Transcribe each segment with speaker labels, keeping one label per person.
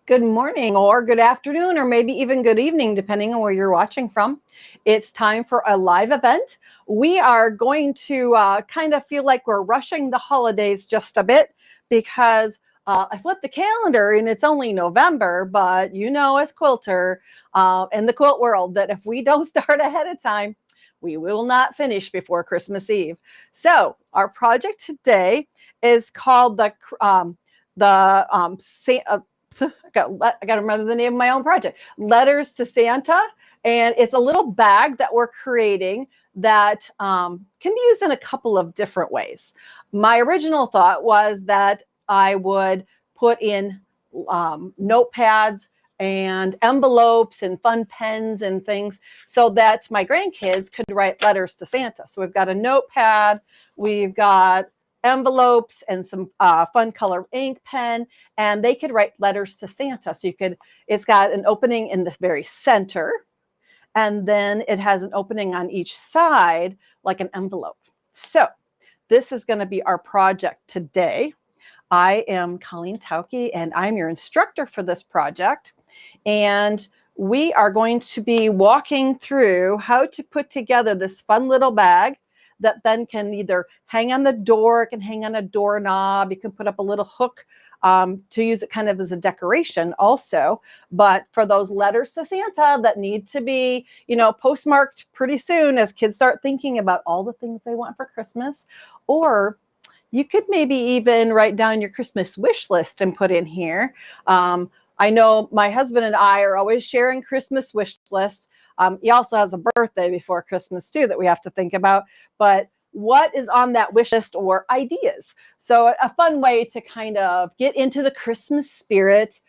Speaker 1: Good morning or good afternoon or maybe even good evening, depending on where you're watching from. It's time for a live event. We are going to kind of feel like we're rushing the holidays just a bit because I flipped the calendar and it's only November, but you know, as quilter in the quilt world, that if we don't start ahead of time, we will not finish before Christmas Eve. So our project today is called the I got to remember the name of my own project, Letters to Santa. And it's a little bag that we're creating that can be used in a couple of different ways. My original thought was that I would put in notepads and envelopes and fun pens and things so that my grandkids could write letters to Santa. So we've got a notepad, we've got envelopes and some fun color ink pen, and they could write letters to Santa. So it's got an opening in the very center, and then it has an opening on each side like an envelope. So this is going to be our project today. I am Colleen Tauke, and I'm your instructor for this project. And we are going to be walking through how to put together this fun little bag that then can either hang on the door, it can hang on a doorknob, you can put up a little hook to use it kind of as a decoration also. But for those letters to Santa that need to be, postmarked pretty soon as kids start thinking about all the things they want for Christmas, or you could maybe even write down your Christmas wish list and put in here. I know my husband and I are always sharing Christmas wish lists. He also has a birthday before Christmas too that we have to think about. But what is on that wish list or ideas? So a fun way to kind of get into the Christmas spirit.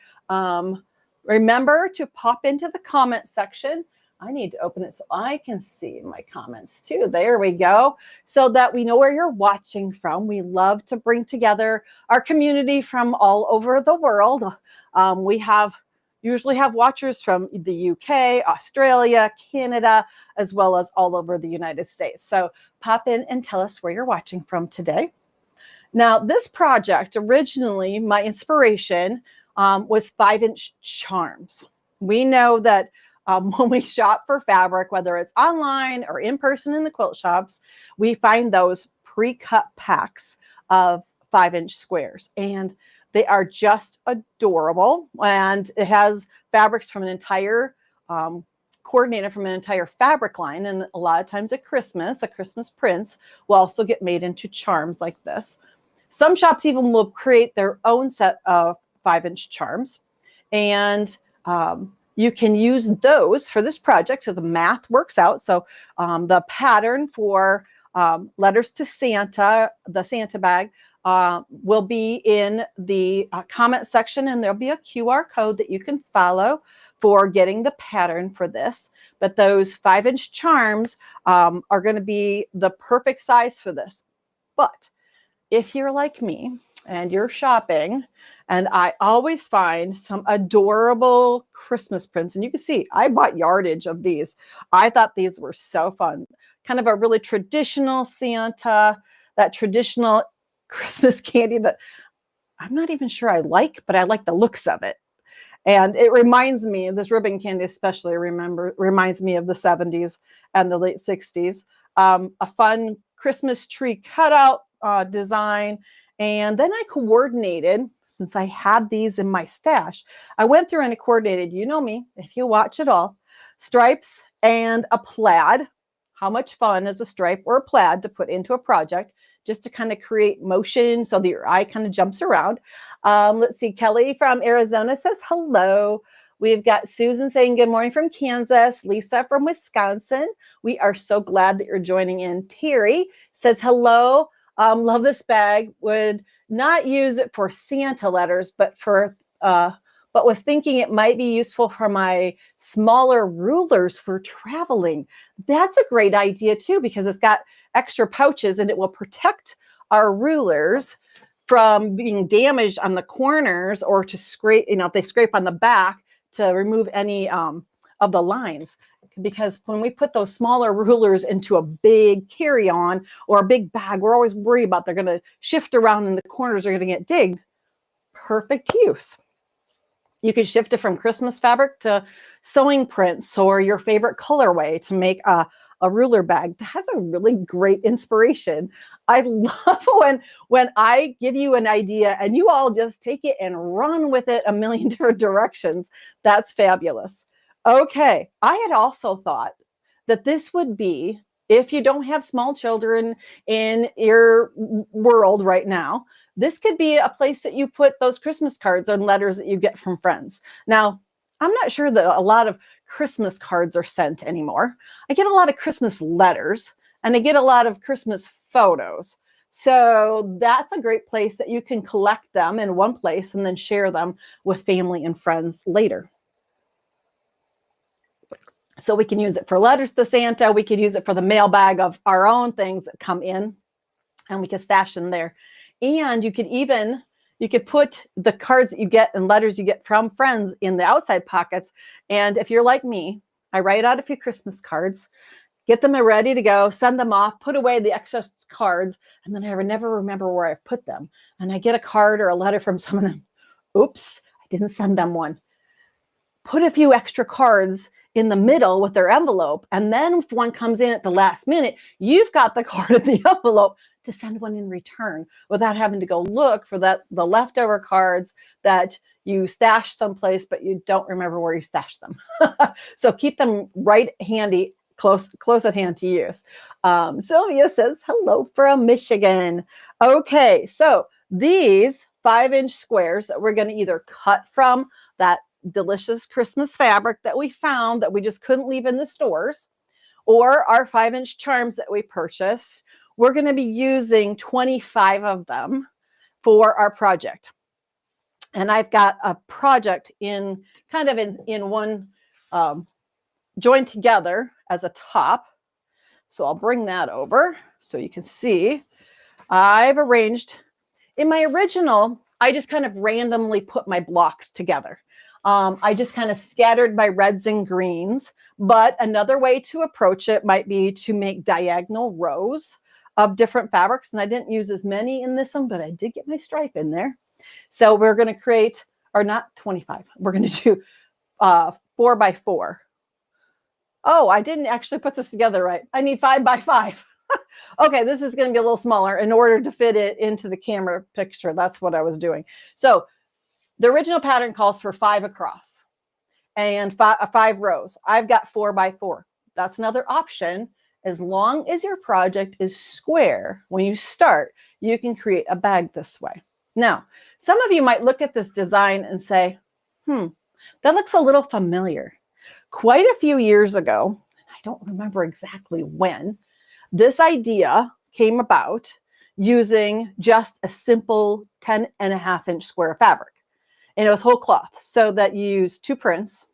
Speaker 1: Remember to pop into the comment section. I need to open it so I can see my comments too. There we go. So that we know where you're watching from. We love to bring together our community from all over the world. We usually have watchers from the UK, Australia, Canada, as well as all over the United States. So pop in and tell us where you're watching from today. Now, this project, originally, my inspiration was 5-inch charms. We know that when we shop for fabric, whether it's online or in person in the quilt shops, we find those pre-cut packs of 5-inch squares. And they are just adorable. And it has fabrics from an entire, coordinated from an entire fabric line. And a lot of times at Christmas, the Christmas prints will also get made into charms like this. Some shops even will create their own set of 5-inch charms. And you can use those for this project. So the math works out. So the pattern for letters to Santa, the Santa bag, will be in the comment section, and there'll be a QR code that you can follow for getting the pattern for this. But those 5-inch charms are going to be the perfect size for this. But if you're like me and you're shopping, and I always find some adorable Christmas prints, and you can see I bought yardage of these. I thought these were so fun. Kind of a really traditional Santa, that traditional Christmas candy that I'm not even sure I like, but I like the looks of it. And it reminds me, this ribbon candy especially reminds me of the 70s and the late 60s. A fun Christmas tree cutout design. And then I coordinated, since I had these in my stash, I went through and I coordinated, you know me, if you watch it all, stripes and a plaid. How much fun is a stripe or a plaid to put into a project, just to kind of create motion so that your eye kind of jumps around. Let's see, Kelly from Arizona says hello. We've got Susan saying good morning from Kansas. Lisa from Wisconsin. We are so glad that you're joining in. Terry says hello. Love this bag. Would not use it for Santa letters, but was thinking it might be useful for my smaller rulers for traveling. That's a great idea too, because it's got extra pouches and it will protect our rulers from being damaged on the corners, or to scrape, if they scrape on the back, to remove any of the lines. Because when we put those smaller rulers into a big carry-on or a big bag, we're always worried about they're going to shift around and the corners are going to get digged. Perfect use. You can shift it from Christmas fabric to sewing prints or your favorite colorway to make a ruler bag. That's a really great inspiration. I love when I give you an idea and you all just take it and run with it a million different directions. That's fabulous. Okay, I had also thought that this would be, if you don't have small children in your world right now, this could be a place that you put those Christmas cards and letters that you get from friends. Now, I'm not sure that a lot of Christmas cards are sent anymore. I get a lot of Christmas letters and I get a lot of Christmas photos. So that's a great place that you can collect them in one place and then share them with family and friends later. So we can use it for letters to Santa. We could use it for the mailbag of our own things that come in, and we could stash them there. And you could put the cards that you get and letters you get from friends in the outside pockets. And if you're like me, I write out a few Christmas cards, get them ready to go, send them off, put away the excess cards, and then I never remember where I put them. And I get a card or a letter from someone, and oops, I didn't send them one. Put a few extra cards in the middle with their envelope. And then if one comes in at the last minute, you've got the card in the envelope to send one in return without having to go look for the leftover cards that you stashed someplace, but you don't remember where you stashed them. So keep them right handy, close at hand to use. Sylvia says, hello from Michigan. Okay, so these 5-inch squares that we're going to either cut from that delicious Christmas fabric that we found that we just couldn't leave in the stores, or our 5-inch charms that we purchased. We're going to be using 25 of them for our project. And I've got a project in one joined together as a top. So I'll bring that over so you can see. I've arranged, in my original, I just kind of randomly put my blocks together. I just kind of scattered my reds and greens, but another way to approach it might be to make diagonal rows of different fabrics. And I didn't use as many in this one, but I did get my stripe in there. So we're going to create, or not 25, we're going to do 4 by 4. Oh, I didn't actually put this together right. I need 5 by 5. Okay, this is going to be a little smaller in order to fit it into the camera picture. That's what I was doing. So the original pattern calls for 5 across and 5 rows. I've got 4 by 4. That's another option. As long as your project is square, when you start, you can create a bag this way. Now, some of you might look at this design and say, that looks a little familiar. Quite a few years ago, I don't remember exactly when, this idea came about using just a simple 10.5-inch square fabric. And it was whole cloth, so that you use 2 prints.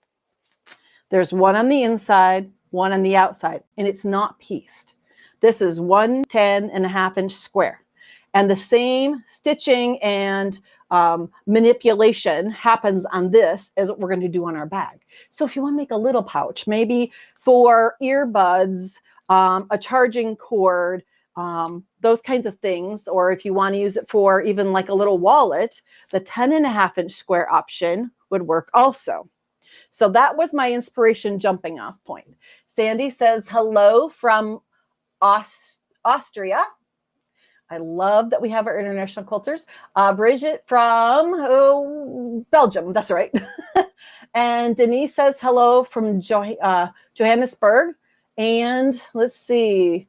Speaker 1: There's one on the inside, one on the outside, and it's not pieced. This is one 10.5-inch square. And the same stitching and manipulation happens on this as what we're going to do on our bag. So if you want to make a little pouch, maybe for earbuds, a charging cord, those kinds of things, or if you want to use it for even like a little wallet, the 10.5-inch square option would work also. So that was my inspiration jumping off point. Sandy says, hello from Austria. I love that we have our international quilters. Bridget from Belgium, that's right. And Denise says hello from Johannesburg. And let's see,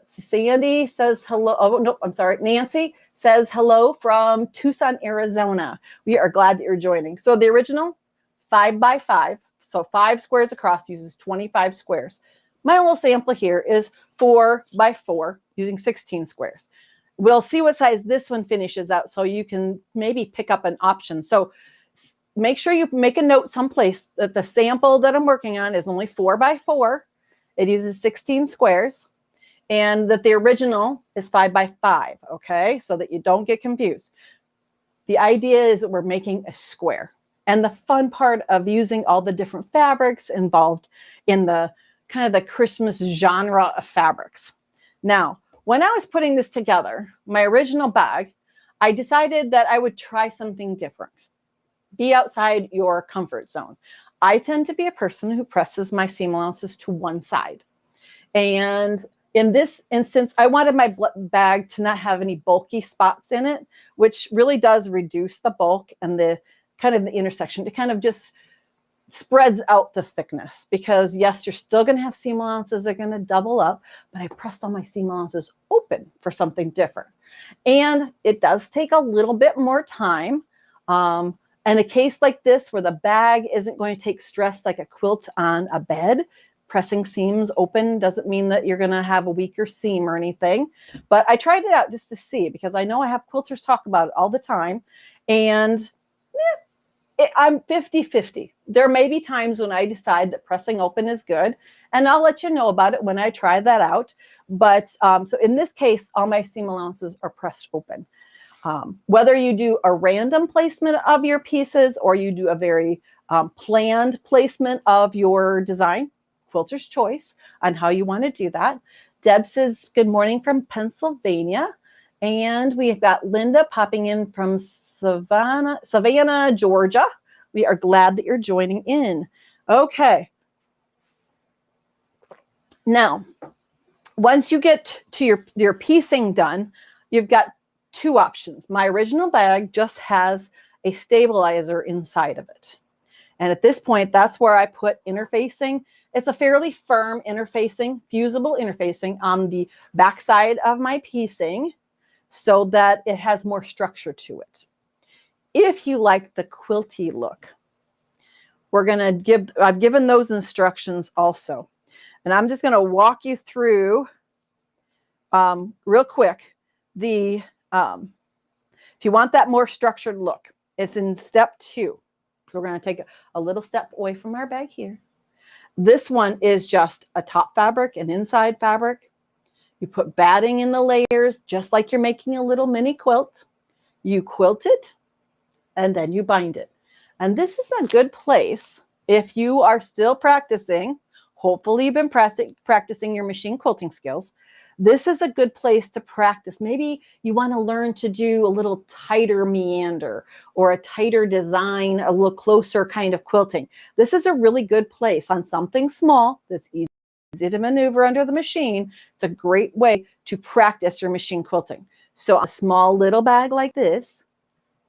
Speaker 1: Sandy says hello. Oh, no, I'm sorry. Nancy says hello from Tucson, Arizona. We are glad that you're joining. So the original 5 by 5, so 5 squares across, uses 25 squares. My little sample here is 4 by 4 using 16 squares. We'll see what size this one finishes out so you can maybe pick up an option. So make sure you make a note someplace that the sample that I'm working on is only 4 by 4. It uses 16 squares, and that the original is 5 by 5, okay? So that you don't get confused. The idea is that we're making a square. And the fun part of using all the different fabrics involved in the kind of the Christmas genre of fabrics. Now, when I was putting this together, my original bag, I decided that I would try something different. be outside your comfort zone. I tend to be a person who presses my seam allowances to one side. And in this instance, I wanted my bag to not have any bulky spots in it, which really does reduce the bulk and the kind of the intersection. It kind of just spreads out the thickness, because yes, you're still going to have seam allowances that are going to double up, but I pressed all my seam allowances open for something different. And it does take a little bit more time. And a case like this where the bag isn't going to take stress like a quilt on a bed, pressing seams open doesn't mean that you're going to have a weaker seam or anything. But I tried it out just to see, because I know I have quilters talk about it all the time. And I'm 50-50. There may be times when I decide that pressing open is good, and I'll let you know about it when I try that out. But so in this case, all my seam allowances are pressed open. Whether you do a random placement of your pieces or you do a very planned placement of your design, quilter's choice on how you want to do that. Deb says, good morning from Pennsylvania. And we've got Linda popping in from Savannah, Georgia. We are glad that you're joining in. Okay. Now, once you get to your piecing done, you've got two options. My original bag just has a stabilizer inside of it. And at this point, that's where I put interfacing. It's a fairly firm interfacing, fusible interfacing on the backside of my piecing so that it has more structure to it. If you like the quilty look, I've given those instructions also. And I'm just going to walk you through real quick if you want that more structured look, it's in step 2. So we're going to take a little step away from our bag here. This one is just a top fabric and inside fabric. You put batting in the layers, just like you're making a little mini quilt. You quilt it, and then you bind it. And this is a good place if you are still practicing. Hopefully you've been practicing your machine quilting skills. This is a good place to practice. Maybe you want to learn to do a little tighter meander or a tighter design, a little closer kind of quilting. This is a really good place on something small that's easy to maneuver under the machine. It's a great way to practice your machine quilting. So a small little bag like this,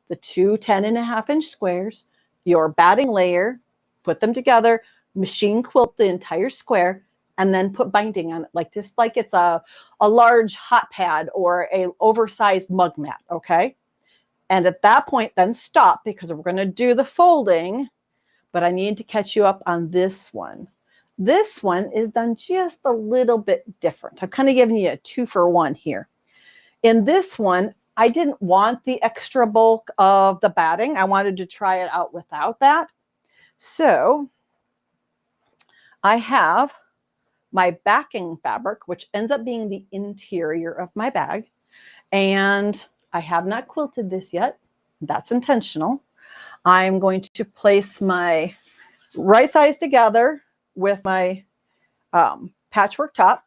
Speaker 1: the two 10.5-inch squares, your batting layer, put them together, machine quilt the entire square, and then put binding on it, just like it's a large hot pad or a oversized mug mat, okay? And at that point, then stop, because we're going to do the folding, but I need to catch you up on this one. This one is done just a little bit different. I'm kind of giving you a 2-for-1 here. In this one, I didn't want the extra bulk of the batting. I wanted to try it out without that. So I have my backing fabric, which ends up being the interior of my bag. And I have not quilted this yet. That's intentional. I'm going to place my right sides together with my patchwork top.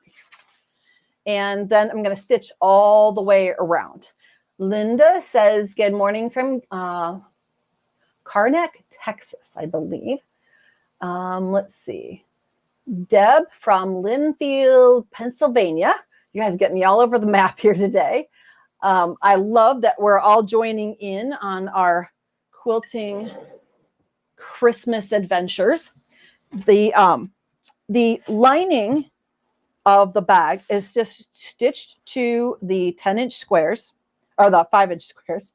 Speaker 1: And then I'm going to stitch all the way around. Linda says, good morning from Karnak, Texas, I believe. Let's see. Deb from Linfield, Pennsylvania. You guys get me all over the map here today. I love that we're all joining in on our quilting Christmas adventures. The lining of the bag is just stitched to the 10-inch squares, or the 5-inch squares,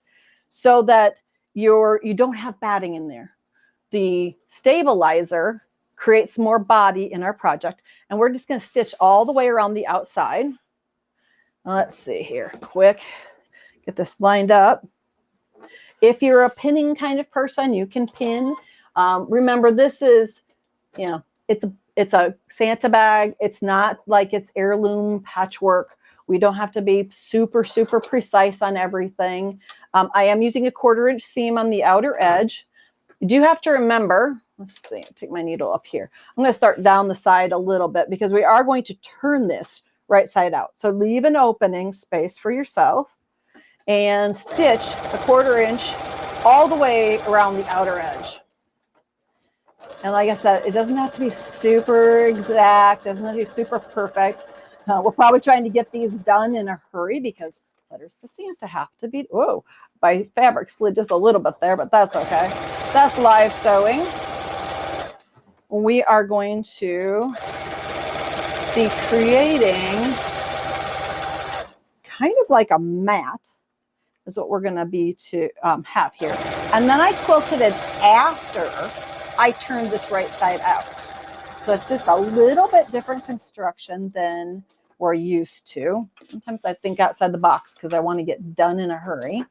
Speaker 1: so that you don't have batting in there. The stabilizer creates more body in our project, and we're just going to stitch all the way around the outside. Let's see here, quick, get this lined up. If you're a pinning kind of person, you can pin. Remember, this is, it's a Santa bag. It's not like it's heirloom patchwork. We don't have to be super, super precise on everything. I am using a 1/4-inch seam on the outer edge. You do have to remember, let's see, take my needle up here. I'm going to start down the side a little bit because we are going to turn this right side out. So leave an opening space for yourself and stitch a 1/4 inch all the way around the outer edge. And like I said, it doesn't have to be super exact, doesn't have to be super perfect. We're probably trying to get these done in a hurry because letters to Santa have to be, whoa, my fabric slid just a little bit there, but that's okay. That's live sewing. We are going to be creating kind of like a mat is what we're going to be to have here. And then I quilted it after I turned this right side out. So it's just a little bit different construction than we're used to. Sometimes I think outside the box because I want to get done in a hurry.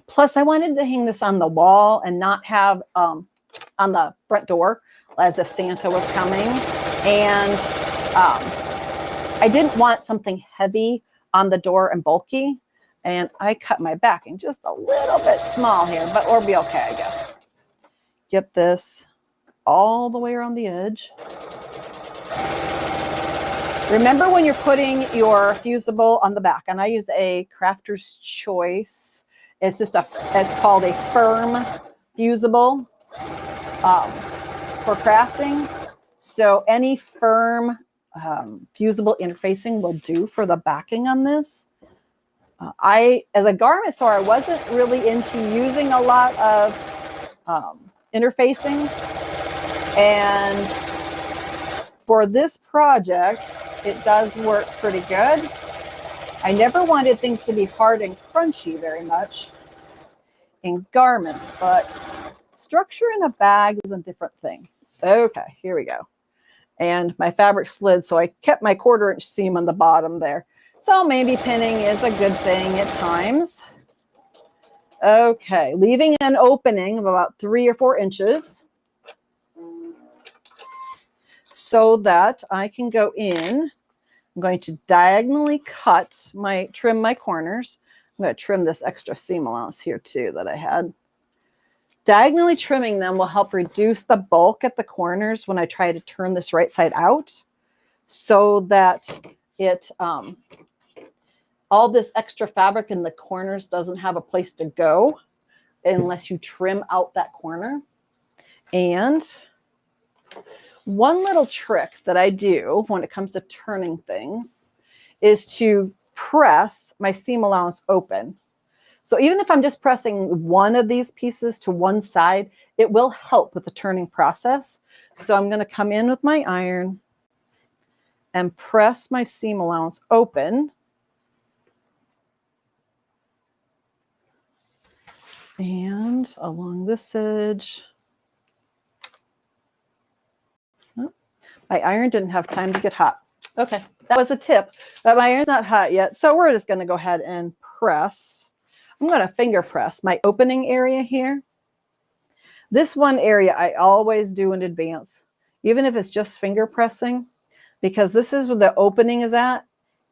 Speaker 1: Plus, I wanted to hang this on the wall and not have on the front door as if Santa was coming. And I didn't want something heavy on the door and bulky. And I cut my backing just a little bit small here, but we'll be okay, I guess. Get this all the way around the edge. Remember when you're putting your fusible on the back, and I use a Crafter's Choice. It's just it's called a firm fusible for crafting. So any firm fusible interfacing will do for the backing on this. As a garment sewer, I wasn't really into using a lot of interfacings. And for this project, it does work pretty good. I never wanted things to be hard and crunchy very much in garments, but structure in a bag is a different thing. Okay, here we go. And my fabric slid, so I kept my 1/4 inch seam on the bottom there. So maybe pinning is a good thing at times. Okay, leaving an opening of about 3 or 4 inches so that I can go in. I'm going to diagonally trim my corners. I'm going to trim this extra seam allowance here too that I had. Diagonally trimming them will help reduce the bulk at the corners when I try to turn this right side out so that it all this extra fabric in the corners doesn't have a place to go unless you trim out that corner. And one little trick that I do when it comes to turning things is to press my seam allowance open. So even if I'm just pressing one of these pieces to one side, it will help with the turning process. So I'm going to come in with my iron and press my seam allowance open. And along this edge. Oh, my iron didn't have time to get hot. Okay, that was a tip, but my iron's not hot yet. So we're just going to go ahead and press. I'm going to finger press my opening area here. This one area I always do in advance, even if it's just finger pressing, because this is where the opening is at.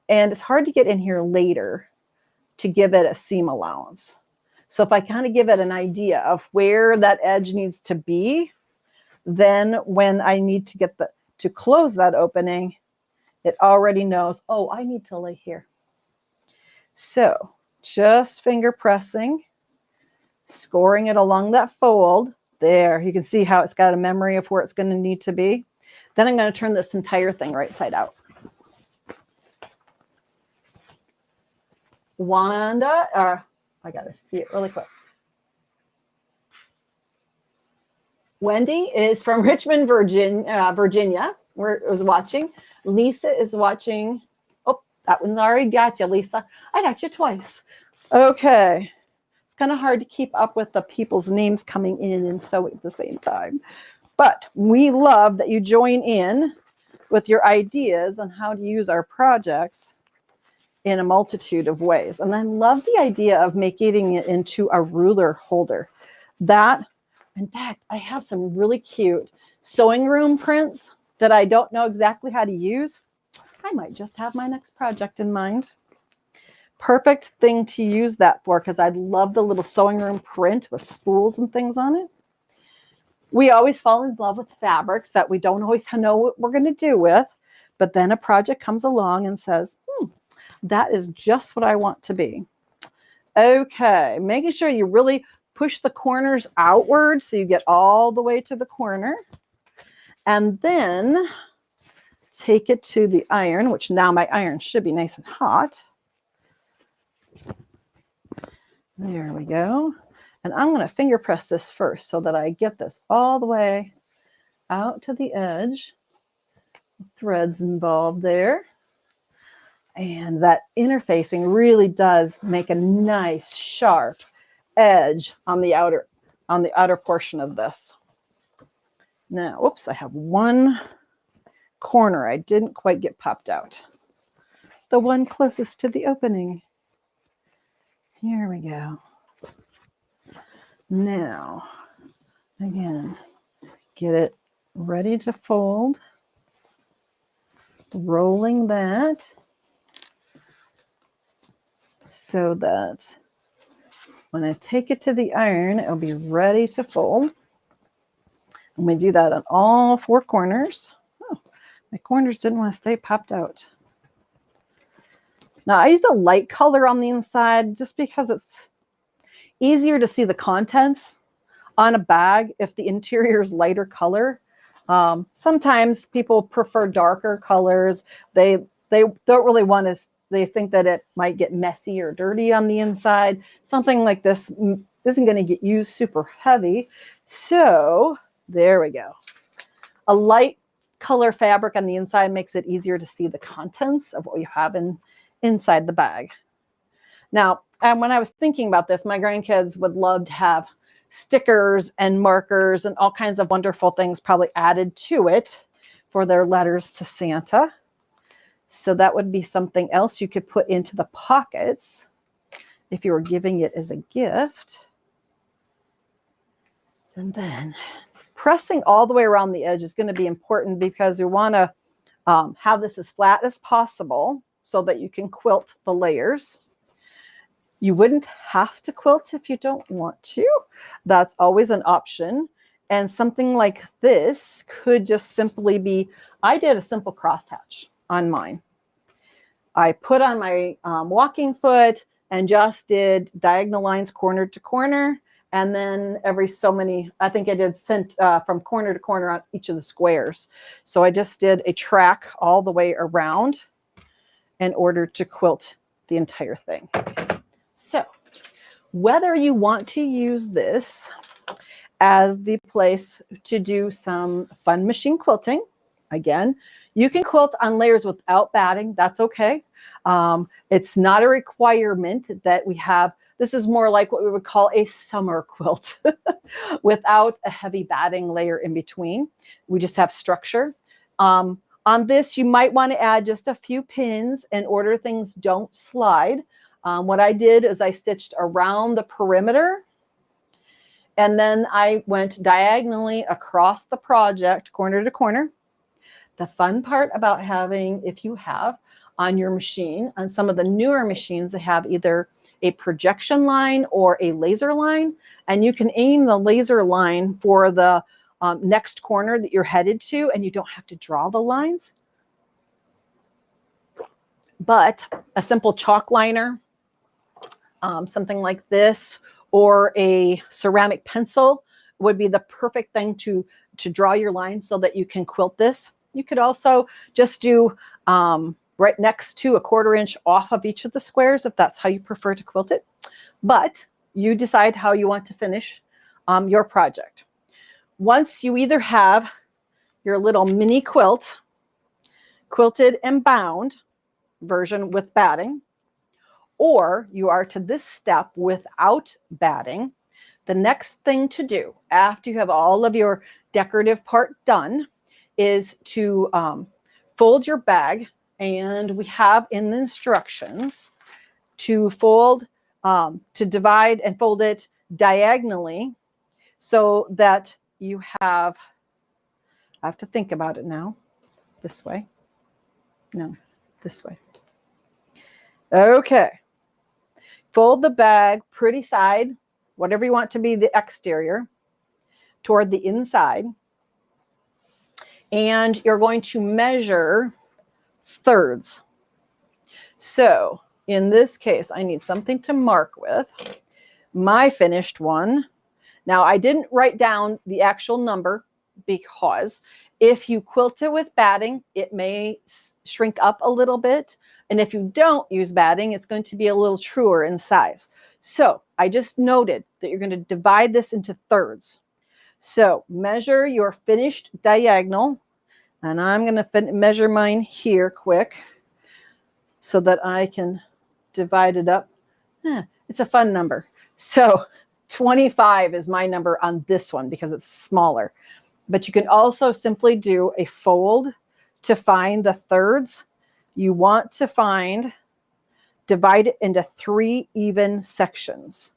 Speaker 1: And it's hard to get in here later to give it a seam allowance. So if I kind of give it an idea of where that edge needs to be, then when I need to get to close that opening, it already knows, oh, I need to lay here. So just finger pressing, scoring it along that fold. There, you can see how it's got a memory of where it's going to need to be. Then I'm going to turn this entire thing right side out. Wanda, I got to see it really quick. Wendy is from Richmond, Virginia. Was watching. Lisa is watching. Oh, that one's already got you, Lisa. I got you twice. Okay. It's kind of hard to keep up with the people's names coming in and sewing at the same time. But we love that you join in with your ideas on how to use our projects in a multitude of ways. And I love the idea of making it into a ruler holder. That, in fact, I have some really cute sewing room prints that I don't know exactly how to use. I might just have my next project in mind. Perfect thing to use that for, because I love the little sewing room print with spools and things on it. We always fall in love with fabrics that we don't always know what we're going to do with, but then a project comes along and says, that is just what I want to be. Okay, making sure you really push the corners outward so you get all the way to the corner. And then take it to the iron, which now my iron should be nice and hot. There we go. And I'm going to finger press this first so that I get this all the way out to the edge. Threads involved there. And that interfacing really does make a nice sharp edge on the outer portion of this. Now, oops, I have one corner I didn't quite get popped out. The one closest to the opening. Here we go. Now, again, get it ready to fold. Rolling that so that when I take it to the iron, it'll be ready to fold. And we do that on all four corners. Oh, my corners didn't want to stay popped out. Now I use a light color on the inside just because it's easier to see the contents on a bag if the interior is lighter color. Sometimes people prefer darker colors. They don't really want to, they think that it might get messy or dirty on the inside. Something like this isn't going to get used super heavy. So there we go. A light color fabric on the inside makes it easier to see the contents of what you have inside the bag. Now, when I was thinking about this, my grandkids would love to have stickers and markers and all kinds of wonderful things probably added to it for their letters to Santa. So that would be something else you could put into the pockets if you were giving it as a gift. And then pressing all the way around the edge is going to be important because you want to have this as flat as possible so that you can quilt the layers. You wouldn't have to quilt if you don't want to. That's always an option. And something like this could just simply be, I did a simple crosshatch on mine. I put on my walking foot and just did diagonal lines corner to corner. And then every so many, I think I did from corner to corner on each of the squares. So I just did a track all the way around in order to quilt the entire thing. So whether you want to use this as the place to do some fun machine quilting, again, you can quilt on layers without batting. That's okay. It's not a requirement that we have. This is more like what we would call a summer quilt without a heavy batting layer in between. We just have structure. On this, you might want to add just a few pins in order things don't slide. What I did is I stitched around the perimeter and then I went diagonally across the project, corner to corner. The fun part about having, if you have on your machine, on some of the newer machines, they have either a projection line or a laser line, and you can aim the laser line for the next corner that you're headed to, and you don't have to draw the lines. But a simple chalk liner, something like this, or a ceramic pencil would be the perfect thing to draw your lines so that you can quilt this. You could also just do right next to a 1/4 inch off of each of the squares if that's how you prefer to quilt it. But you decide how you want to finish your project. Once you either have your little mini quilt, quilted and bound version with batting, or you are to this step without batting, the next thing to do after you have all of your decorative part done is to fold your bag. And we have in the instructions to fold, to divide and fold it diagonally so that you have, I have to think about it now, this way. No, this way. Okay. Fold the bag pretty side, whatever you want to be the exterior, toward the inside. And you're going to measure thirds. So in this case, I need something to mark with. My finished one. Now, I didn't write down the actual number because if you quilt it with batting, it may shrink up a little bit. And if you don't use batting, it's going to be a little truer in size. So I just noted that you're going to divide this into thirds. So measure your finished diagonal. And I'm going to measure mine here quick so that I can divide it up. It's a fun number. So 25 is my number on this one because it's smaller. But you can also simply do a fold to find the thirds. You want to divide it into 3 even sections.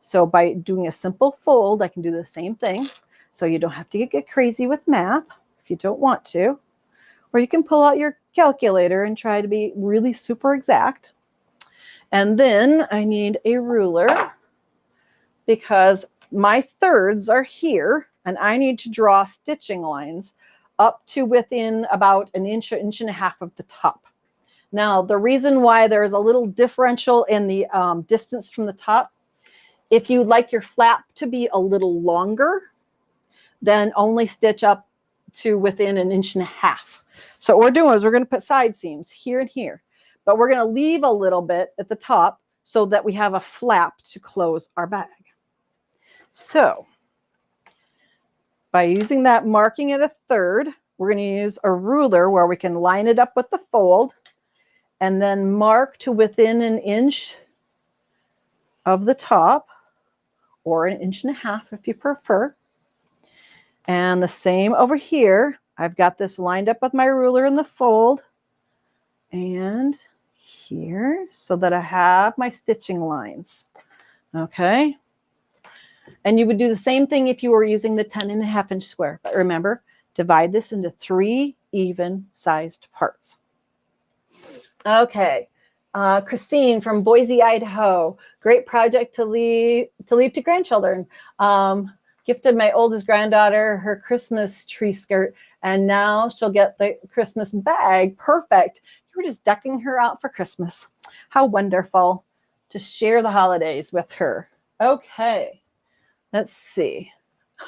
Speaker 1: So by doing a simple fold, I can do the same thing. So you don't have to get crazy with math if you don't want to. Or you can pull out your calculator and try to be really super exact. And then I need a ruler because my thirds are here and I need to draw stitching lines up to within about an inch and a half of the top. Now, the reason why there's a little differential in the distance from the top, if you'd like your flap to be a little longer, then only stitch up to within an inch and a half. So what we're doing is we're going to put side seams here and here, but we're going to leave a little bit at the top so that we have a flap to close our bag. So by using that marking at a third, we're going to use a ruler where we can line it up with the fold and then mark to within an inch of the top, or an inch and a half if you prefer. And the same over here. I've got this lined up with my ruler in the fold and here so that I have my stitching lines. Okay. And you would do the same thing if you were using the 10.5-inch square. But remember, divide this into 3 even sized parts. Okay. Christine from Boise, Idaho. Great project to leave to grandchildren. Gifted my oldest granddaughter her Christmas tree skirt, and now she'll get the Christmas bag. Perfect. You were just decking her out for Christmas. How wonderful to share the holidays with her. Okay. Let's see.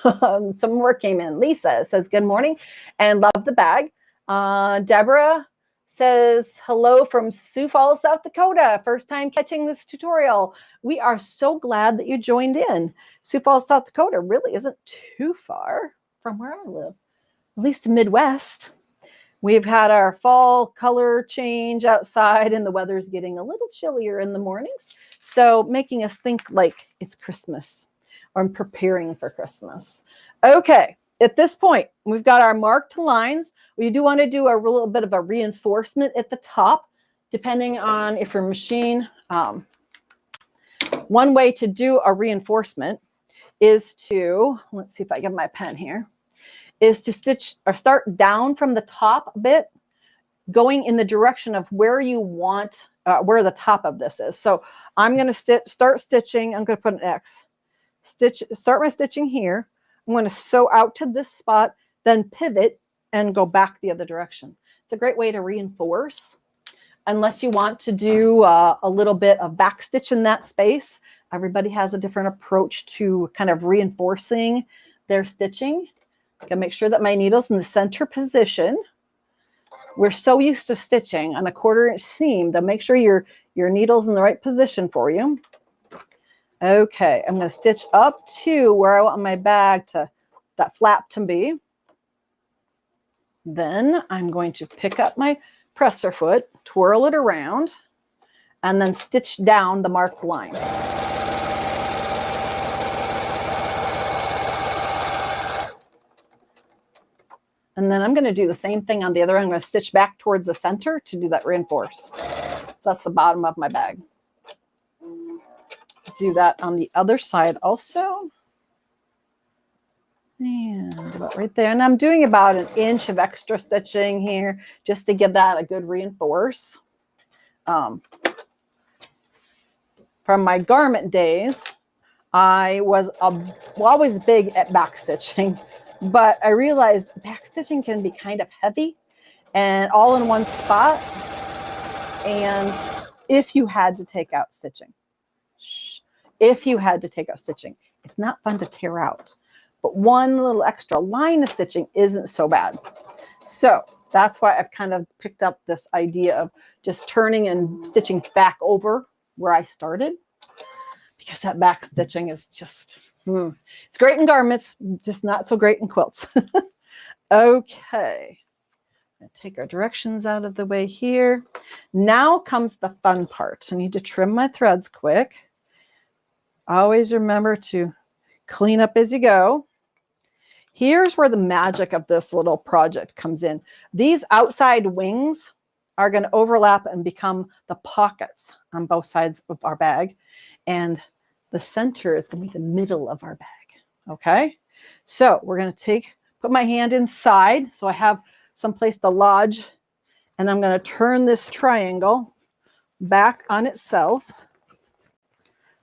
Speaker 1: Some more came in. Lisa says, good morning and love the bag. Deborah says, hello from Sioux Falls, South Dakota. First time catching this tutorial. We are so glad that you joined in. Sioux Falls, South Dakota really isn't too far from where I live, at least the Midwest. We've had our fall color change outside and the weather's getting a little chillier in the mornings. So making us think like it's Christmas or I'm preparing for Christmas. Okay. At this point, we've got our marked lines. We do want to do a little bit of a reinforcement at the top, depending on if your machine. One way to do a reinforcement is to, let's see if I get my pen here, is to stitch or start down from the top a bit, going in the direction of where you want, where the top of this is. So I'm going to start stitching. I'm going to put an X. Start my stitching here. I'm going to sew out to this spot, then pivot and go back the other direction. It's a great way to reinforce. Unless you want to do a little bit of back stitch in that space. Everybody has a different approach to kind of reinforcing their stitching. I can make sure that my needle's in the center position. We're so used to stitching on a 1/4-inch seam to make sure your needle's in the right position for you. Okay, I'm going to stitch up to where I want my bag to, that flap to be. Then I'm going to pick up my presser foot, twirl it around, and then stitch down the marked line. And then I'm going to do the same thing on the other end. I'm going to stitch back towards the center to do that reinforce. So that's the bottom of my bag. Do that on the other side also. And about right there. And I'm doing about an inch of extra stitching here just to give that a good reinforce. From my garment days, I was always big at back stitching, but I realized back stitching can be kind of heavy and all in one spot. And if you had to take out stitching. If you had to take out stitching, it's not fun to tear out, but one little extra line of stitching isn't so bad. So that's why I've kind of picked up this idea of just turning and stitching back over where I started, because that back stitching is just, it's great in garments, just not so great in quilts. Okay. Take our directions out of the way here. Now comes the fun part. I need to trim my threads quick. Always remember to clean up as you go. Here's where the magic of this little project comes in. These outside wings are going to overlap and become the pockets on both sides of our bag. And the center is going to be the middle of our bag. Okay. So we're going to put my hand inside so I have some place to lodge, and I'm going to turn this triangle back on itself.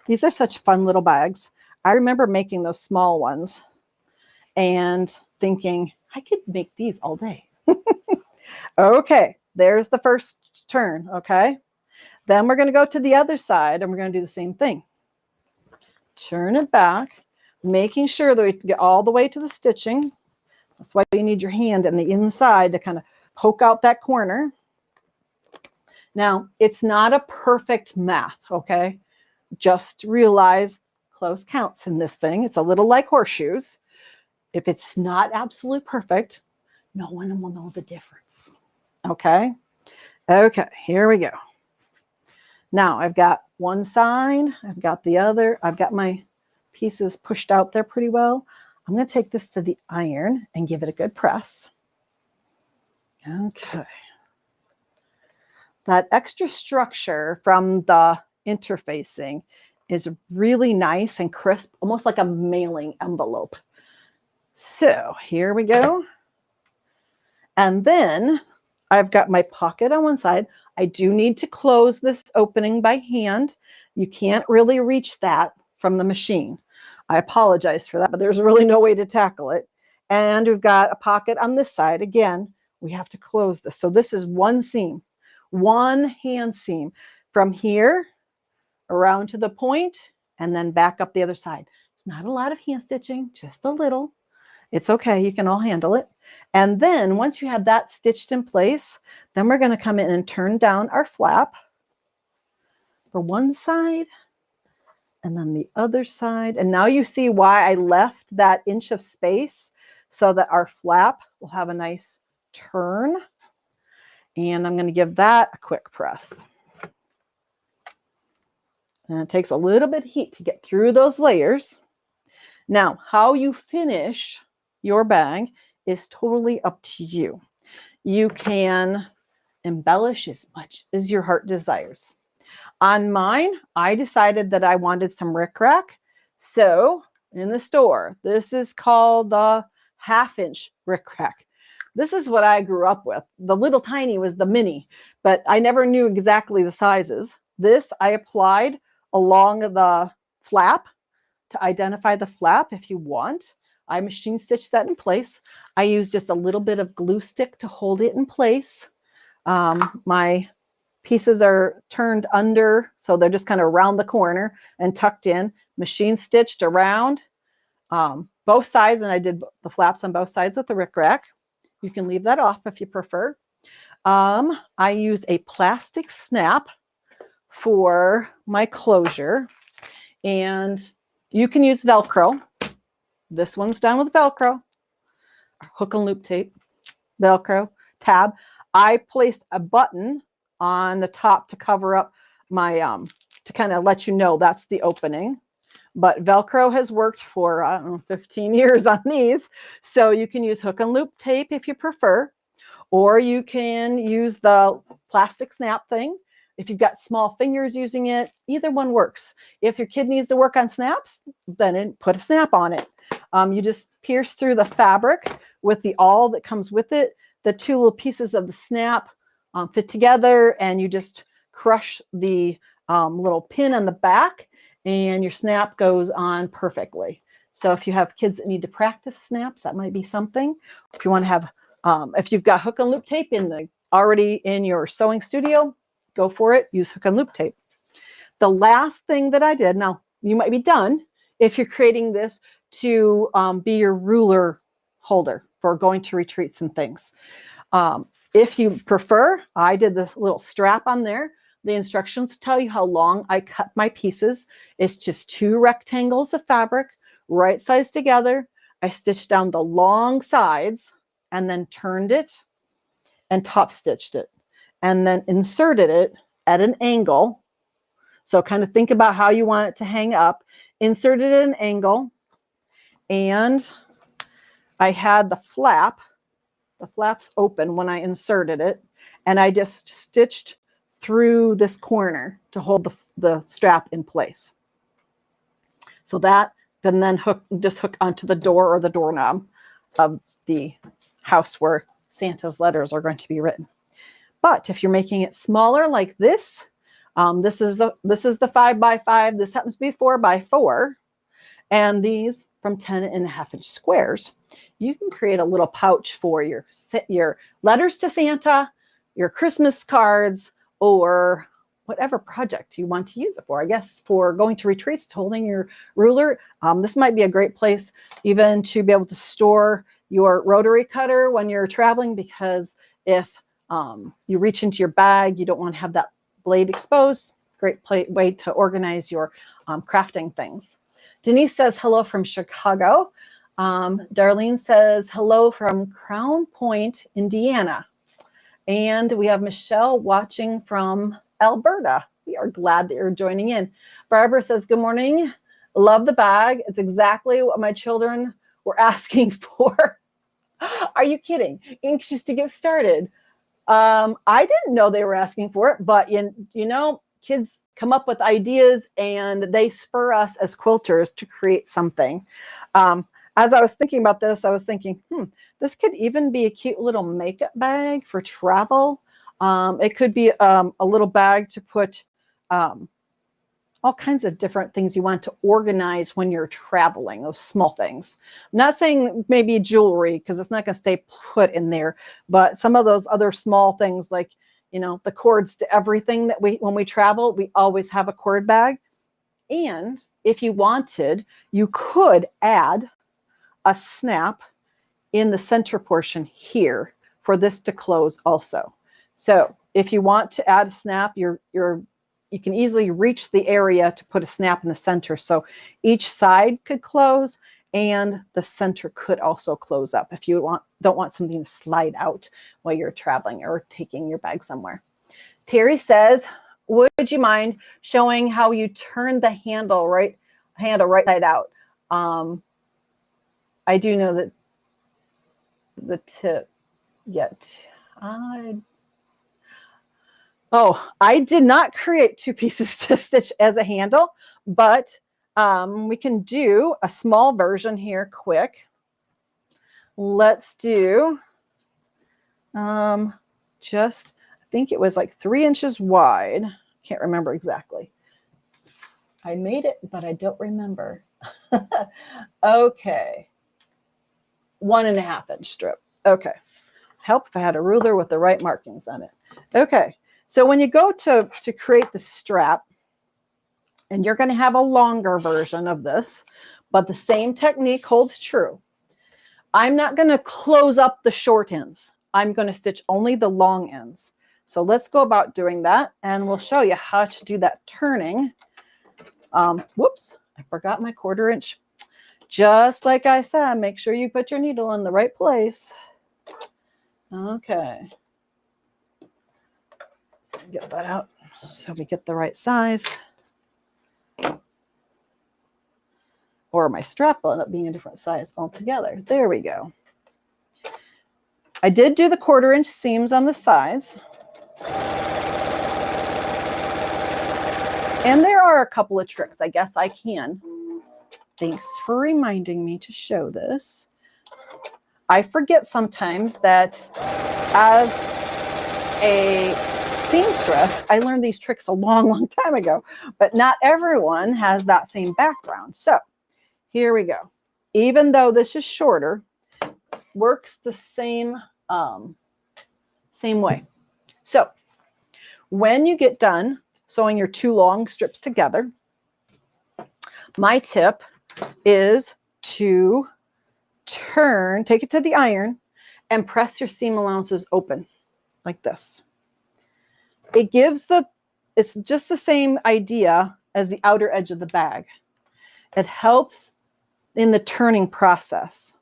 Speaker 1: These are such fun little bags. I remember making those small ones and thinking, I could make these all day. Okay, there's the first turn, okay? Then we're going to go to the other side, and we're going to do the same thing. Turn it back, making sure that we get all the way to the stitching. That's why you need your hand in the inside to kind of poke out that corner. Now, it's not a perfect math, okay? Just realize close counts in this thing. It's a little like horseshoes. If it's not absolute perfect, no one will know the difference, okay? Okay, here we go. Now, I've got one side, I've got the other, I've got my pieces pushed out there pretty well. I'm going to take this to the iron and give it a good press. Okay. That extra structure from the interfacing is really nice and crisp, almost like a mailing envelope. So here we go. And then I've got my pocket on one side. I do need to close this opening by hand. You can't really reach that from the machine. I apologize for that, but there's really no way to tackle it. And we've got a pocket on this side. Again, we have to close this. So this is one seam, one hand seam from here around to the point and then back up the other side. It's not a lot of hand stitching, just a little. It's okay. You can all handle it. And then once you have that stitched in place, then we're going to come in and turn down our flap for one side and then the other side. And now you see why I left that inch of space so that our flap will have a nice turn. And I'm going to give that a quick press. And it takes a little bit of heat to get through those layers. Now, how you finish your bag is totally up to you. You can embellish as much as your heart desires. On mine, I decided that I wanted some rickrack. So in the store, this is called the 1/2 inch rickrack. This is what I grew up with. The little tiny was the mini, but I never knew exactly the sizes. This I applied along the flap to identify the flap if you want. I machine stitched that in place. I used just a little bit of glue stick to hold it in place. My pieces are turned under, so they're just kind of around the corner and tucked in, machine stitched around both sides, and I did the flaps on both sides with the rickrack. You can leave that off if you prefer. I used a plastic snap for my closure, and you can use Velcro. This one's done with Velcro, hook and loop tape, Velcro tab. I placed a button on the top to cover up my, to kind of let you know that's the opening. But Velcro has worked for, I don't know, 15 years on these. So you can use hook and loop tape if you prefer, or you can use the plastic snap thing. If you've got small fingers using it, either one works. If your kid needs to work on snaps, then put a snap on it. You just pierce through the fabric with the awl that comes with it. The two little pieces of the snap fit together, and you just crush the little pin on the back, and your snap goes on perfectly. So if you have kids that need to practice snaps, that might be something. If you want to have, if you've got hook and loop tape already in your sewing studio, go for it. Use hook and loop tape. The last thing that I did, now you might be done if you're creating this to be your ruler holder for going to retreats and things. If you prefer, I did this little strap on there. The instructions tell you how long I cut my pieces. It's just 2 rectangles of fabric, right sides together. I stitched down the long sides and then turned it and top stitched it and then inserted it at an angle. So kind of think about how you want it to hang up. Insert it at an angle, and I had the flaps open when I inserted it, and I just stitched through this corner to hold the strap in place. So that can then just hook onto the door or the doorknob of the house where Santa's letters are going to be written. But if you're making it smaller like this, this is the 5x5. This happens to be 4x4, and these from 10.5-inch squares. You can create a little pouch for your letters to Santa, your Christmas cards, or whatever project you want to use it for. I guess for going to retreats, holding your ruler. This might be a great place even to be able to store your rotary cutter when you're traveling, because if you reach into your bag, you don't want to have that blade exposed. Great way to organize your crafting things. Denise says hello from Chicago. Darlene says hello from Crown Point, Indiana. And we have Michelle watching from Alberta. We are glad that you're joining in. Barbara says, good morning. Love the bag. It's exactly what my children were asking for. Are you kidding? Anxious to get started. I didn't know they were asking for it, but you know, kids come up with ideas and they spur us as quilters to create something. As I was thinking about this, I was thinking, this could even be a cute little makeup bag for travel. It could be a little bag to put all kinds of different things you want to organize when you're traveling, those small things. I'm not saying maybe jewelry, because it's not going to stay put in there, but some of those other small things, like, you know, the cords to everything that when we travel, we always have a cord bag. And if you wanted, you could add a snap in the center portion here for this to close also. So if you want to add a snap, you can easily reach the area to put a snap in the center. So each side could close and the center could also close up if you don't want something to slide out while you're traveling or taking your bag somewhere. Terry says, would you mind showing how you turn the handle right side out? I do know that the tip yet. I did not create 2 pieces to stitch as a handle, but we can do a small version here quick. Let's do just, I think it was like 3 inches wide. Can't remember exactly. I made it, but I don't remember. Okay. 1.5-inch strip. Okay. Help if I had a ruler with the right markings on it. Okay. So when you go to create the strap, and you're going to have a longer version of this, but the same technique holds true. I'm not going to close up the short ends. I'm going to stitch only the long ends. So let's go about doing that, and we'll show you how to do that turning. Whoops, I forgot my 1/4 inch. Just like I said, make sure you put your needle in the right place. Okay. Get that out so we get the right size. Or my strap will end up being a different size altogether. There we go. I did do the 1/4 inch seams on the sides. And there are a couple of tricks. I guess I can. Thanks for reminding me to show this. I forget sometimes that as a seamstress, I learned these tricks a long time ago, but not everyone has that same background. So here we go. Even though this is shorter, works the same way. So When you get done sewing your 2 long strips together, my tip is to take it to the iron and press your seam allowances open like this. It's just the same idea as the outer edge of the bag. It helps in the turning process.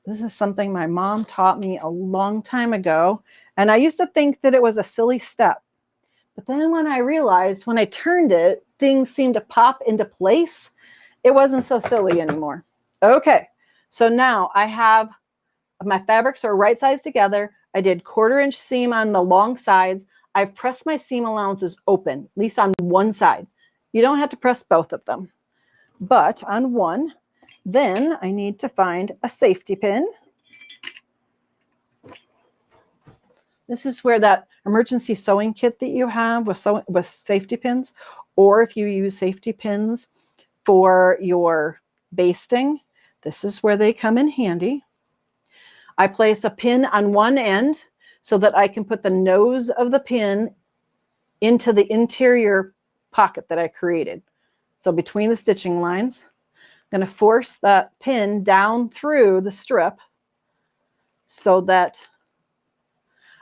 Speaker 1: This is something my mom taught me a long time ago, and I used to think that it was a silly step. But then when I realized when I turned it, things seemed to pop into place. It wasn't so silly anymore. Okay, so now I have my fabrics are right sides together. I did 1/4 inch seam on the long sides. I've pressed my seam allowances open, at least on one side. You don't have to press both of them, but on one. Then I need to find a safety pin. This is where that emergency sewing kit that you have with safety pins, or if you use safety pins for your basting, this is where they come in handy. I place a pin on one end so that I can put the nose of the pin into the interior pocket that I created. So between the stitching lines, I'm going to force that pin down through the strip so that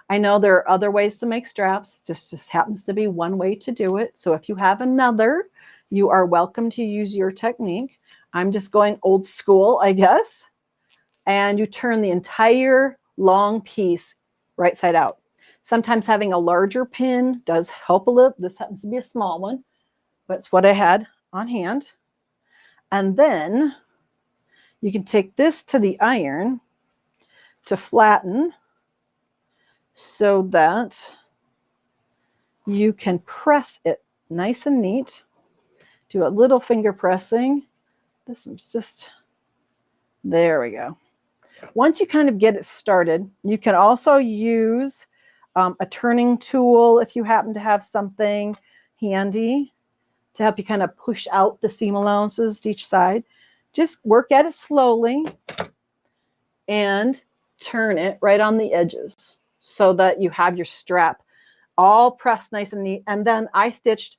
Speaker 1: I know there are other ways to make straps. This just happens to be one way to do it. So if you have another, you are welcome to use your technique. I'm just going old school, I guess. And you turn the entire long piece right side out. Sometimes having a larger pin does help a little. This happens to be a small one, but it's what I had on hand. And then you can take this to the iron to flatten so that you can press it nice and neat. Do a little finger pressing. This one's just, there we go. Once you kind of get it started, you can also use a turning tool if you happen to have something handy to help you kind of push out the seam allowances to each side. Just work at it slowly and turn it right on the edges so that you have your strap all pressed nice and neat. And then I stitched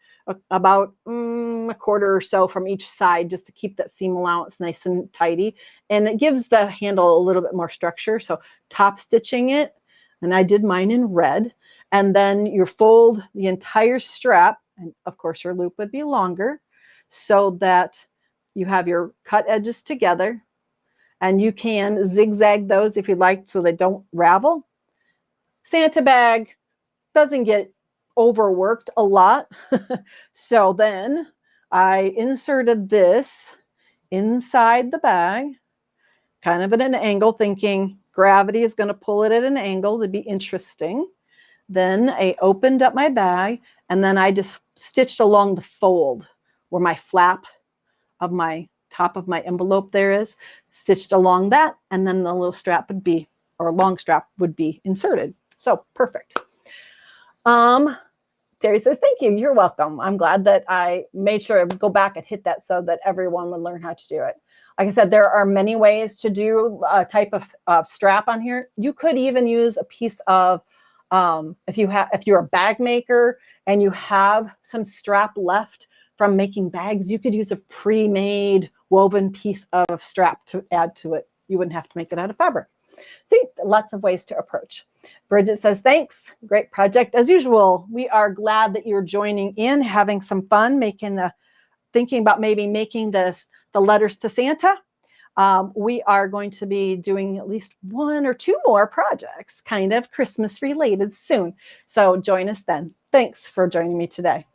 Speaker 1: about 1/4 or so from each side just to keep that seam allowance nice and tidy. And it gives the handle a little bit more structure. So top stitching it, and I did mine in red. And then you fold the entire strap, and of course your loop would be longer, so that you have your cut edges together. And you can zigzag those if you'd like so they don't ravel. Santa bag doesn't get overworked a lot. So then I inserted this inside the bag, kind of at an angle, thinking gravity is going to pull it at an angle to be interesting. Then I opened up my bag, and then I just stitched along the fold where my flap of my top of my envelope there is, stitched along that, and then the little strap would be, or long strap would be inserted. So perfect. Terry says, thank you. You're welcome. I'm glad that I made sure I would go back and hit that so that everyone would learn how to do it. Like I said, there are many ways to do a type of strap on here. You could even use a piece of, if you're a bag maker and you have some strap left from making bags, you could use a pre-made woven piece of strap to add to it. You wouldn't have to make it out of fabric. See, lots of ways to approach. Bridget says, thanks. Great project as usual. We are glad that you're joining in, having some fun, thinking about maybe making the letters to Santa. We are going to be doing at least 1 or 2 more projects, kind of Christmas related soon. So join us then. Thanks for joining me today.